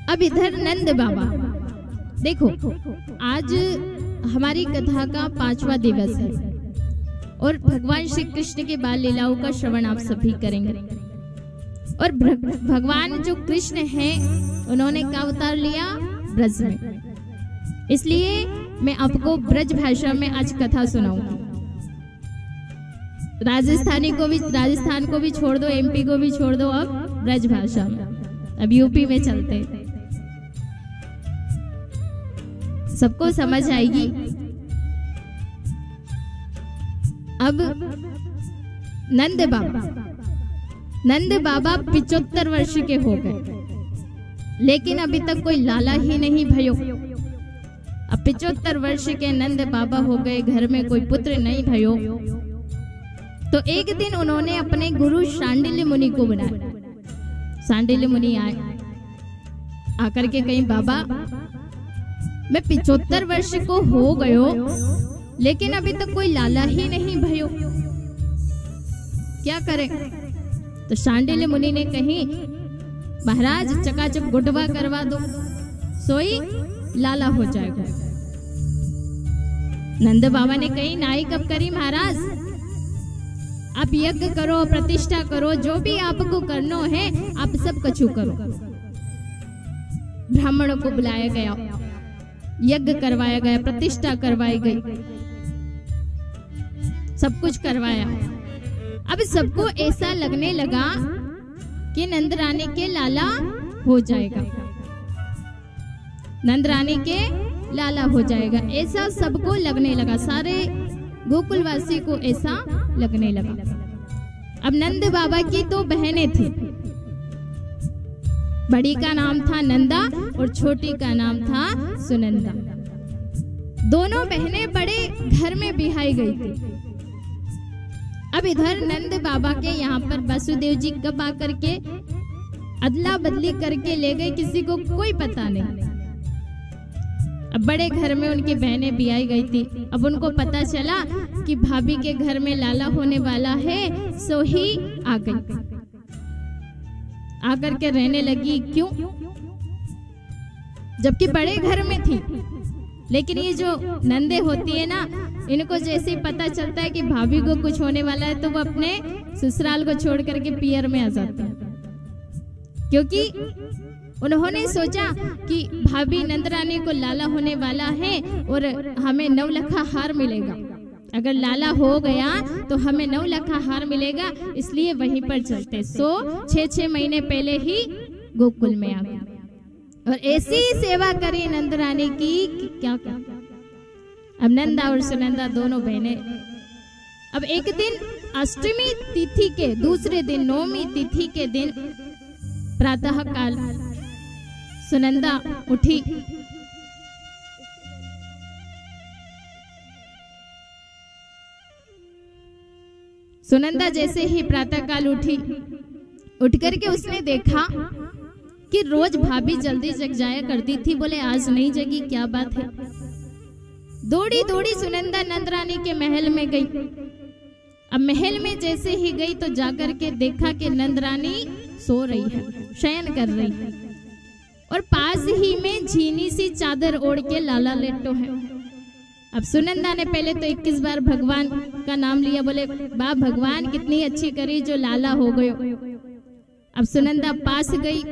अब इधर नंद बाबा देखो, आज हमारी कथा का 5वां दिवस है और भगवान श्री कृष्ण के बाल लीलाओं का श्रवण आप सभी करेंगे। और भगवान जो कृष्ण हैं उन्होंने क्या अवतार लिया? ब्रज में। इसलिए मैं आपको ब्रज भाषा में आज कथा सुनाऊंगी। राजस्थान को भी छोड़ दो, एमपी को भी छोड़ दो, अब ब्रज भाषा में। अब यूपी में चलते हैं, सबको समझ आएगी। अब नंद बाबा 75 वर्ष के हो गए, लेकिन अभी तक कोई लाला ही नहीं भयो। अब 75 वर्ष के नंद बाबा हो गए, घर में कोई पुत्र नहीं भयो। तो एक दिन उन्होंने अपने गुरु शांडिल्य मुनि को बुलाया। शांडिल्य मुनि आए, आकर के कहीं बाबा मैं 75 वर्ष को हो गयो, लेकिन अभी तक कोई लाला ही नहीं भयो, क्या करें? तो शांडिल्य मुनि ने कही, महाराज चकाचक गुटवा करवा दो, सोई लाला हो जाएगा। नंद बाबा ने कही, नाई कब करी महाराज, आप यज्ञ करो, प्रतिष्ठा करो, जो भी आपको करना है आप सब कछु करो। ब्राह्मणों को बुलाया गया, यज्ञ करवाया गया, प्रतिष्ठा करवाई गई, सब कुछ करवाया। अब सबको ऐसा लगने लगा कि नंद रानी के लाला हो जाएगा, नंद रानी के लाला हो जाएगा, ऐसा सबको लगने लगा। सारे गोकुलवासी को ऐसा लगने लगा। अब नंद बाबा की तो बहनें थी, बड़ी का नाम था नंदा और छोटी का नाम था सुनंदा। दोनों बहनें बड़े घर में बिहाई गई थी। अब इधर नंद बाबा के यहाँ पर वसुदेव जी कब आकर के अदला बदली करके ले गए, किसी को कोई पता नहीं। अब बड़े घर में उनकी बहनें बिहाई गई थी। अब उनको पता चला कि भाभी के घर में लाला होने वाला है, सो ही आ गई, आकर के रहने लगी। क्यों? जबकि बड़े घर में थी, लेकिन ये जो नंदे होती है ना, इनको जैसे ही पता चलता है कि भाभी को कुछ होने वाला है तो वो अपने ससुराल को छोड़ करके पियर में आ जाती है। क्योंकि उन्होंने सोचा कि भाभी नंदरानी को लाला होने वाला है और हमें 9 लखा हार मिलेगा। अगर लाला हो गया तो हमें 9 लखा हार मिलेगा, इसलिए वहीं पर चलते। 6 महीने पहले ही गोकुल में आ गए और ऐसी सेवा करी नंदरानी की कि क्या क्या। अब नंदा और सुनंदा दोनों बहनें, अब एक दिन अष्टमी तिथि के दूसरे दिन, 9वीं तिथि के दिन प्रातः काल सुनंदा उठी। सुनंदा जैसे ही प्रातः काल उठी, उठ करके उसने देखा कि रोज भाभी जल्दी जग जाया करती थी, बोले आज नहीं जगी, क्या बात है? दौड़ी दौड़ी सुनंदा नंदरानी के महल में गई। अब महल में जैसे ही गई तो जाकर के देखा कि नंदरानी सो रही है, शयन कर रही है, और पास ही में झीनी सी चादर ओढ़ के लाला लेटो है। अब सुनंदा ने पहले तो 21 बार भगवान का नाम लिया, बोले वाह भगवान कितनी अच्छी करी जो लाला हो गयो। अब सुनंदा पास गई,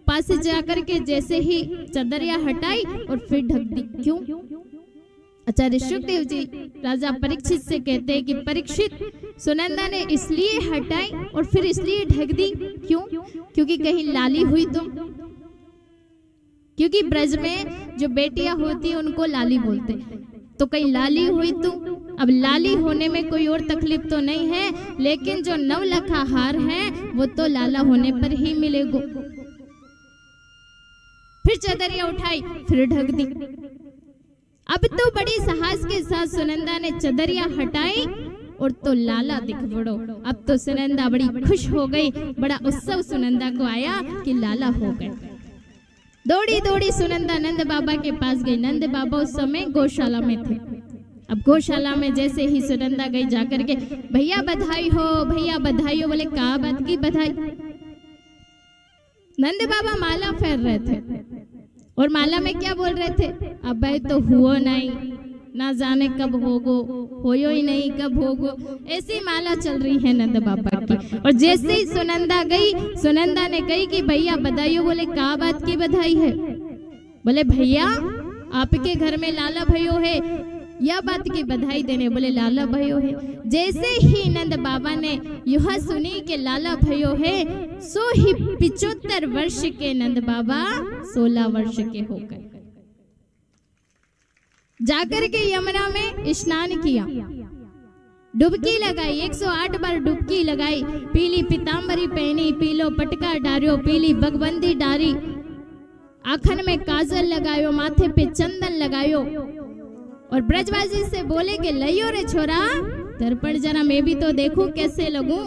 पास जाकर के जैसे ही चादरिया हटाई और फिर ढक दी। क्यों? आचार्य शुकदेव जी राजा परीक्षित से कहते हैं कि परीक्षित, सुनंदा ने इसलिए हटाई और फिर इसलिए ढक दी। क्यों? क्योंकि कहीं लाली हुई तो। क्योंकि ब्रज में जो बेटियां होती है उनको लाली बोलते, तो कहीं लाली हुई तो। अब लाली होने में कोई और तकलीफ तो नहीं है, लेकिन जो 9 लखा हार है वो तो लाला होने पर ही मिलेगा। फिर चादरिया उठाई, फिर ढक दी। अब तो बड़ी साहस के साथ सुनंदा ने चादरिया हटाई और तो लाला दिख पड़ो। अब तो सुनंदा बड़ी खुश हो गई, बड़ा उत्सव सुनंदा को आया कि लाला हो गए। दौड़ी दौड़ी सुनंदा नंद बाबा के पास गई। नंद बाबा उस समय गौशाला में थे। अब गौशाला में जैसे ही सुनंदा गई, जाकर के भैया बधाई हो, भैया बधाई हो। बोले क्या बात की बधाई? नंद बाबा माला फेर रहे थे और माला में क्या बोल रहे थे, अब तो हुआ नहीं, ना जाने कब होगो, होयो ही नहीं कब होगो। ऐसी माला चल रही है नंद बाबा की। और जैसे ही सुनंदा गई, सुनंदा ने कही कि भैया बधाई हो। बोले क्या बात की बधाई है? बोले भैया आपके घर में लाला भयो है, यह बात की बधाई देने। बोले लाला भयो है। जैसे ही नंद बाबा ने यह सुनी कि लाला भयो है, सो ही 75 वर्ष के नंद बाबा 16 वर्ष के हो गए। जाकर के यमुना में स्नान किया, डुबकी लगाई, 108 बार डुबकी लगाई, पीली पीतांबरी पहनी, पीलो पटका डारियो, पीली बगबंदी डारी, आँखन में काजल लगायो, माथे पे चंदन लगायो और ब्रजवासी से बोले कि लइयो रे छोरा, दर्पण जरा मैं भी तो देखूं कैसे लगूं।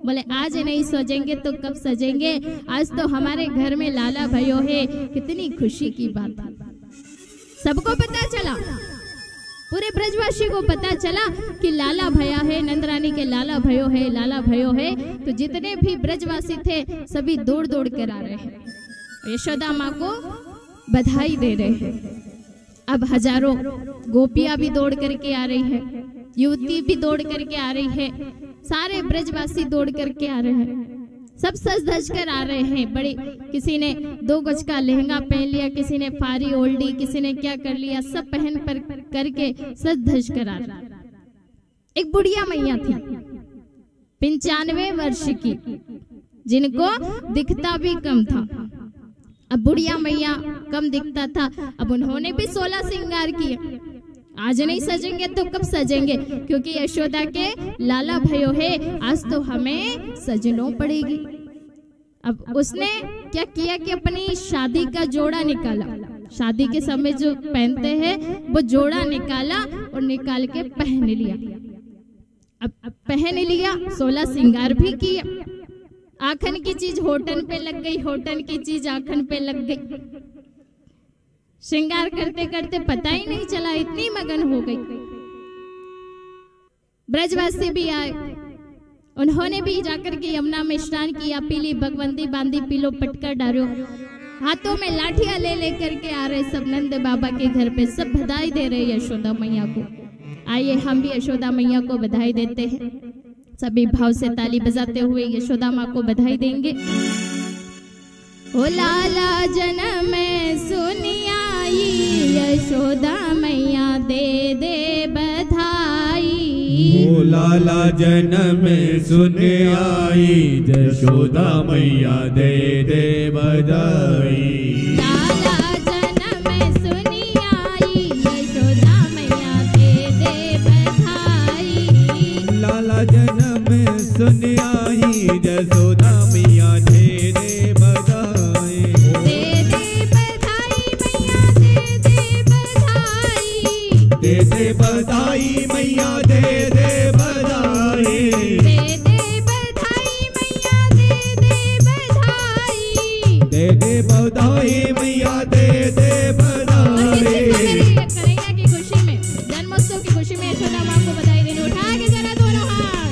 बोले आज नहीं सजेंगे तो कब सजेंगे, आज तो हमारे घर में लाला भयो है। कितनी खुशी की बात है। सबको पता चला, पूरे ब्रजवासी को पता चला कि लाला भया है, नंदरानी के लाला भयो है, लाला भयो है। तो जितने भी ब्रजवासी थे सभी दौड़ दौड़ कर आ रहे हैं, यशोदा माँ को बधाई दे रहे हैं। अब हजारों गोपियां भी दौड़ करके आ रही है, युवती भी दौड़ करके आ रही है, सारे ब्रजवासी दौड़ करके आ रहे हैं, सब सज धज कर आ रहे हैं। बड़ी किसी ने 2 गज का लहंगा पहन लिया, किसी ने फारी ओल्डी, किसी ने क्या कर लिया, सब पहन पर करके सज धज कर आ रहा। एक बुढ़िया मैया थी 95 वर्ष की, जिनको दिखता भी कम था। अब बुढ़िया मैया कम दिखता था, अब उन्होंने भी 16 श्रृंगार किए। आज नहीं सजेंगे तो कब सजेंगे, क्योंकि यशोदा के लाला भयो है, आज तो हमें सजनों पड़ेगी। अब उसने क्या किया कि अपनी शादी का जोड़ा निकाला, शादी के समय जो पहनते हैं वो जोड़ा निकाला और निकाल के पहन लिया। अब पहन लिया, 16 श्रृंगार भी किया। आखन की चीज होठन पे लग गई, होठन की चीज आखन पे लग गई। श्रृंगार करते करते पता ही नहीं चला, इतनी मगन हो गई। ब्रजवासी भी आए, उन्होंने भी जाकर के यमुना में स्नान किया, पीली बगबंदी बांधी, पीलो पटका डालो, हाथों में लाठियां ले लेकर के आ रहे सब नंद बाबा के घर पे, सब बधाई दे रहे यशोदा मैया को। आइए हम भी यशोदा मैया को बधाई देते हैं, सभी भाव से ताली बजाते हुए यशोदा माँ को बधाई देंगे। ओ लाला जन्म सुनियाई, यशोदा मैया दे दे बधाई। ओ लाला जन्म सुनियाई, यशोदा मैया दे दे बधाई। लाला जन्म सुनियाई, यशोदा मैया दे दे बधाई। लाला जन्म सुनियाई, यशोदा मैया दे दे बधाई। दे दे बधाई मैया, दे दे बधाई। दे दे बधाई मैया, दे दे बधाई। दे दे बधाई मैया, दे दे बधाई। कन्हैया की खुशी में, जन्मोत्सव की खुशी में यशोदा माँ को बधाई देने। उठा के जरा दोनों हाथ।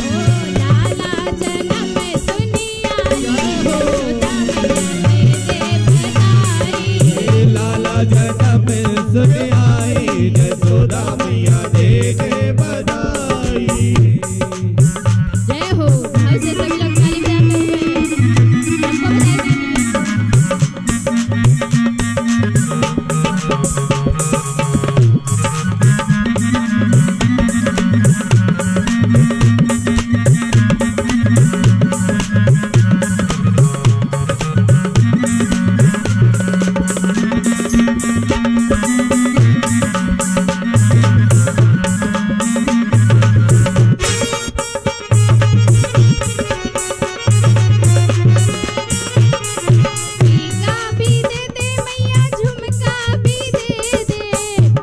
ओ लाला जन्म सुनियाई, यशोदा मैया दे दे बधाई। लाला जन्म सुनियाई, यशोदा मैया दे दे बधाई। जय हो। ऐसे सभी लोग ताली बजाते हुए सबको बधाई देंगे।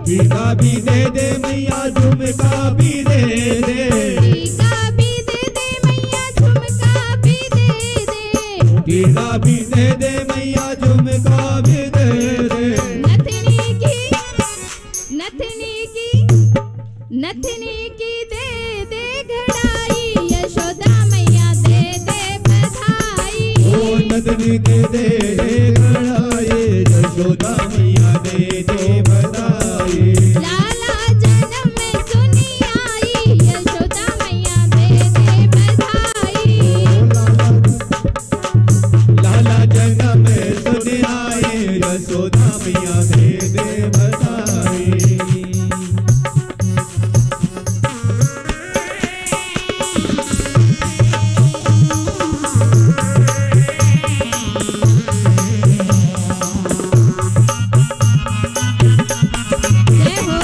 टीका भी दे दे मैया, झुमका भी दे दे। टीका भी दे दे मैया, झुमका भी दे दे। टीका भी दे दे मैया, झुमका भी दे दे। नथनी की, नथनी की, नथनी की दे दे घड़ाई, यशोदा मैया दे दे बधाई। ओ नद बन के दे दे गड़ाई, यशोदा मैया दे दे बधाई। लाला जन्म में सुनी आई, यशोदा मैया दे दे बधाई। लाला जन्म में सुनी आई, यशोदा मैया दे दे बधाई। जय हो।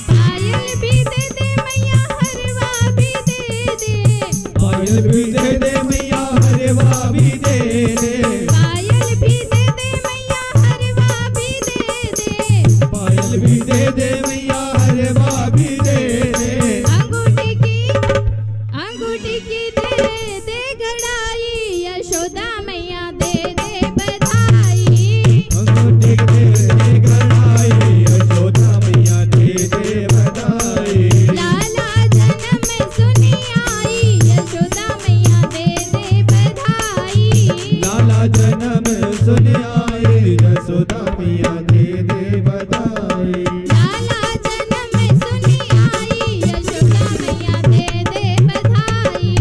पायल भी दे दे मैया, हरवा भी दे दे। पायल भी दे दे मैया, हरवा भी दे दे। पायल भी दे दे मैया, हरवा भी दे दे। पायल भी दे दे मैया, हरवा भी दे दे। अंगूठी की दे दे गड़ाई, यशोदा मैया दे दे बधाई। अंगूठी दे दे गड़ाई, यशोदा मैया दे दे बधाई। लाला जन्म में सुनी आई, यशोदा मैया दे दे बधाई। लाला जन्म सुन आई, यशोदा मैया दे दे बधाई। लाला जन्म में सुनी आई, यशोदा मैया दे दे बधाई।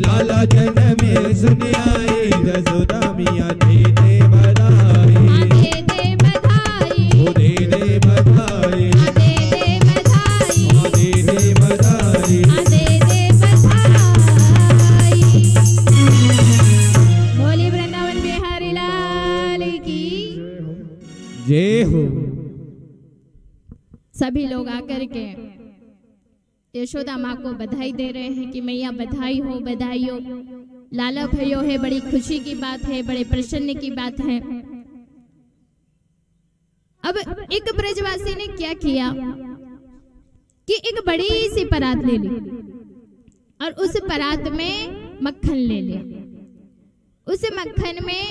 लाला जन्म सुन आई, यशोदा मैया दे दे बधाई। माँ दे दे बधाई। ओ दे दे बधाई, माँ दे दे बधाई। ओ दे दे बधाई। माँ दे दे बधाई। बोली वृंदावन बिहारी लाल की। जय हो। सभी लोग आकर के यशोदा माँ को बधाई दे रहे हैं कि मैया बधाई हो, बधाई हो। लाला भयो है, बड़ी खुशी की बात है, बड़े प्रसन्न की बात है। अब एक ब्रजवासी ने क्या किया कि एक बड़ी सी परात ले ली और उस परात में मक्खन ले लिया। उस मक्खन में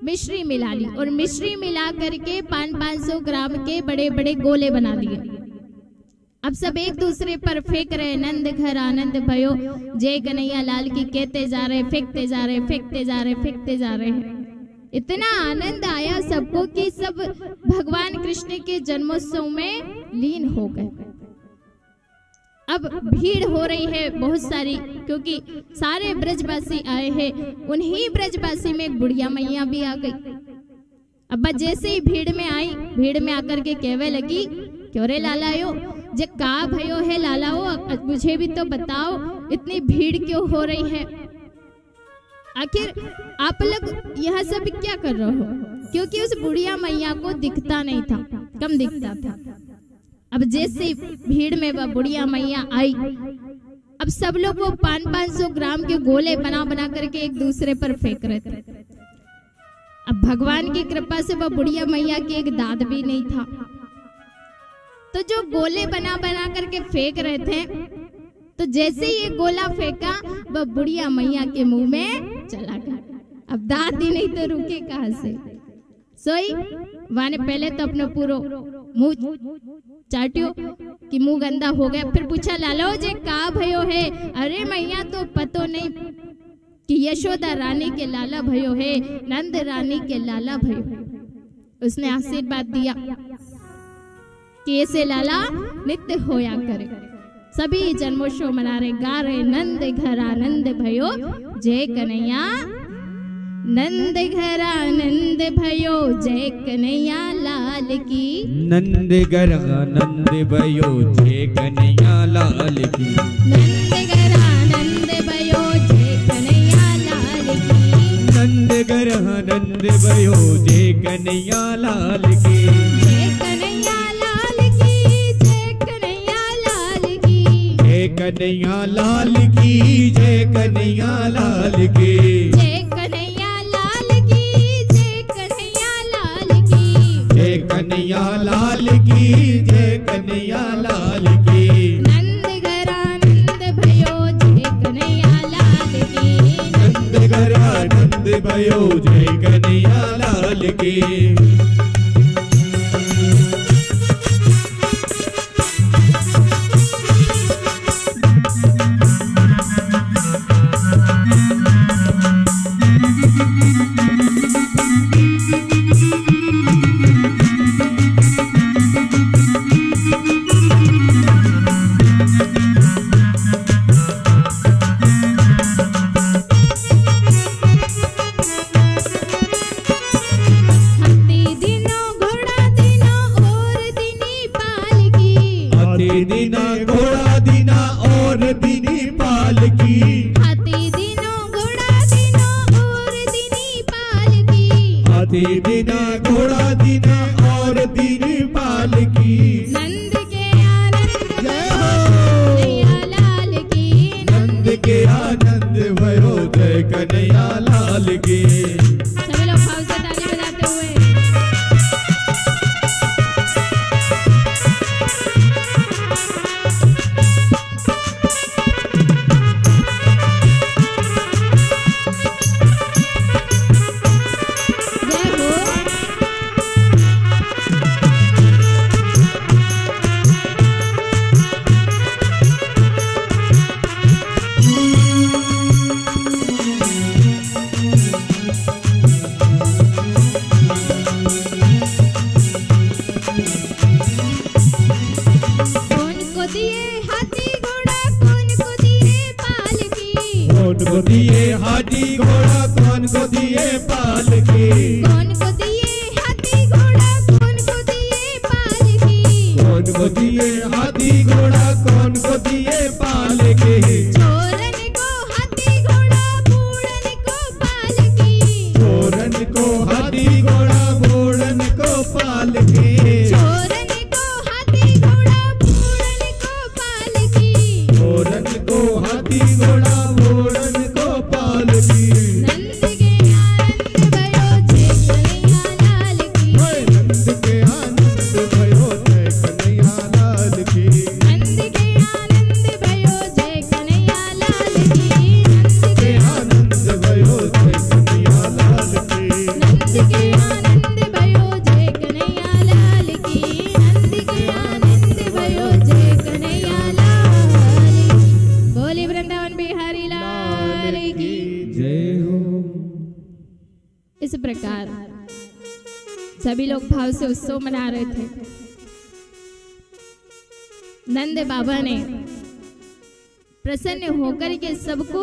मिश्री मिला ली और मिश्री मिला करके 500 ग्राम के बड़े बड़े गोले बना दिए। अब सब एक दूसरे पर फेंक रहे, नंद घर आनंद भयो, जय कन्हैया लाल की कहते जा रहे, फेंकते जा रहे, फेंकते जा रहे, फेंकते जा रहे हैं। इतना आनंद आया सबको कि सब भगवान कृष्ण के जन्मोत्सव में लीन हो गए। अब भीड़ हो रही है बहुत सारी, क्योंकि सारे ब्रजवासी आए हैं। उन्हीं ब्रजवासी में एक बुढ़िया मैया भी आ गई। अब जैसे ही भीड़ में आई, भीड़ में आकर के कहवे लगी, क्यों रे लालायो, जे का भयो है लालाओ, मुझे भी तो बताओ, इतनी भीड़ क्यों हो रही है? आखिर आप लोग यह सब क्या कर रहे हो? क्योंकि उस बुढ़िया मैया को दिखता नहीं था, कम दिखता था। अब जैसे भीड़ में वह बुढ़िया मैया आई, अब सब लोग वो 500 ग्राम के गोले बना बना करके एक दूसरे पर फेंक रहे थे। अब भगवान की कृपा से वह बुढ़िया मैया की एक दाद भी नहीं था, तो जो गोले बना बना करके फेंक रहे थे, तो जैसे ही ये गोला फेंका वह बुढ़िया मैया के मुंह में चला गया। अब दांत ही नहीं तो रुके कहां से? सोई वाने पहले तो अपने पूरो मुंह चाटियो कि मुंह गंदा हो गया। फिर पूछा, लालो जे का भयो है? अरे मैया तो पतो नहीं कि यशोदा रानी के लाला भयो है, नंद रानी के लाला भयो है। उसने आशीर्वाद दिया कि ऐसे लाला नित्य होया करे। सभी जन्मोत्सव मना रहे, गा रहे, नंद घर आनंद भयो, जय कन्हैया नंद घर आनंद भयो, जय कन्हैया लाल की। नंद घर आनंद भयो, जय कन्हैया लाल की। नंद घर आनंद भयो, जय कन्हैया लाल की। नंद घर आनंद भयो, जय कन्हैया लाल की। जय कन्हैया लाल की। कन्हैया लाल की, जय कन्हैया लाल की, जय कन्हैया लाल की, जय कन्हैया लाल की, जय कन्हैया लाल की, जय कन्हैया लाल की। नंद घरानंद भयो जय कन्हैया लाल की, नंद घरानंद भयो जय कन्हैया लाल की। दीना घोड़ा दीना और दीनी पालकी, हाथी दीनो घोड़ा दीनो और दीनी पालकी, हाथी दीना घोड़ा दीना और दीनी पालकी। नंद के आनंद जय भयो हो। कन्हैया लाल की, नंद के आनंद भयो जय कन्हैया लाल की। सभी लोग भाव से ताली बजाते हुए कौन को दिए हाथी घोड़ा, कौन को दिए पालकी, कौन को दिए हाथी घोड़ा, कौन को दिए पालकी, कौन को दिए हाथी घोड़ा, कौन को दिए पालकी। चोरन को हाथी घोड़ा, बूढ़न को पालकी, चोरन को हाथी घोड़ा, बूढ़न को पालकी, चोरन को हाथी घोड़ा, बूढ़न को पालकी, चोरन को हाथी घोड़ा, बूढ़न को पालकी। नंद के आनंद भयो जय कन्हैया लाल की, नंद के आनंद भयो जय कन्हैया लाल की, नंद के आनंद भयो जय कन्हैया लाल की, नंद के आनंद भयो जय कन्हैया लाल की। नंद के आनंद भयो जय कन्हैया लाल की, नंद के आनंद भयो जय कन्हैया लाल की। बोली वृंदावन बिहारी लाल की जय हो। इस प्रकार सभी लोग भाव से उत्सव मना रहे थे। नंद बाबा ने प्रसन्न होकर के सबको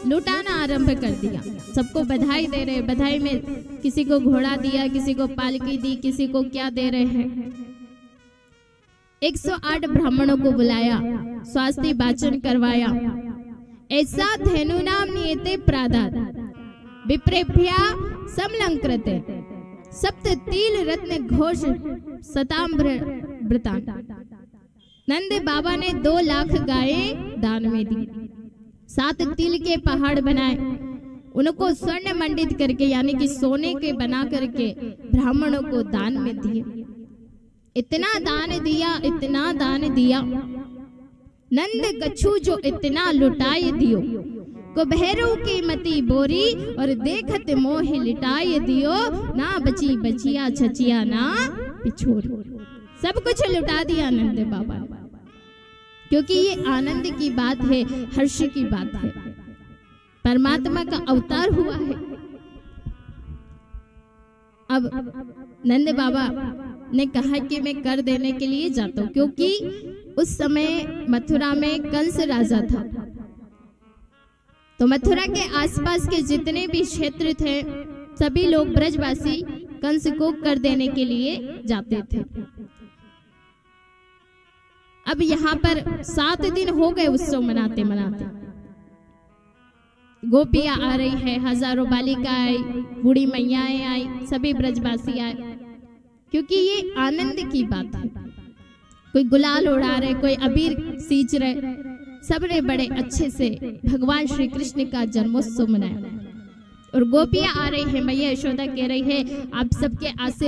लुटाना आरंभ कर दिया। सबको बधाई दे रहे, बधाई में किसी को घोड़ा दिया, किसी को पालकी दी, किसी को क्या दे रहे हैं। 108 ब्राह्मणों को बुलाया, स्वास्थ्य वाचन करवाया। ऐसा धेनु नाम नियते प्रादात विप्रेभ्या समलंकृते सप्त तिल रत्न घोष शताम्रवृतान। नंद बाबा ने 2 लाख गायें दान में दी, 7 तिल के पहाड़ बनाए, उनको स्वर्ण मंडित करके यानी कि सोने के बना करके ब्राह्मणों को दान में दिए। इतना दान दिया, इतना दान दिया। नंद कछु जो इतना लुटाए दियो, को भैरव की मती बोरी और देखत मोह लिटाए दियो। ना बची बचिया छचिया ना पिछोर, सब कुछ लुटा दिया नंद बाबा ने। क्योंकि ये आनंद की बात है, हर्ष की बात है, परमात्मा का अवतार हुआ है। अब नंद बाबा ने कहा कि मैं कर देने के लिए जाता हूं, क्योंकि उस समय मथुरा में कंस राजा था। तो मथुरा के आसपास के जितने भी क्षेत्र थे सभी लोग ब्रजवासी कंस को कर देने के लिए जाते थे। अब यहाँ पर 7 दिन हो गए उत्सव मनाते मनाते। गोपियां आ रही है, हजारों बालिका आई, बूढ़ी मैयाएं आई, सभी ब्रजवासी आए, क्योंकि ये आनंद की बात है। कोई गुलाल उड़ा रहे, कोई अबीर सींच रहे, सबने बड़े अच्छे से भगवान श्री कृष्ण का जन्मोत्सव मनाया। और गोपियां आ रही है, मैया यशोदा कह रही है आप सबके आशीर्वाद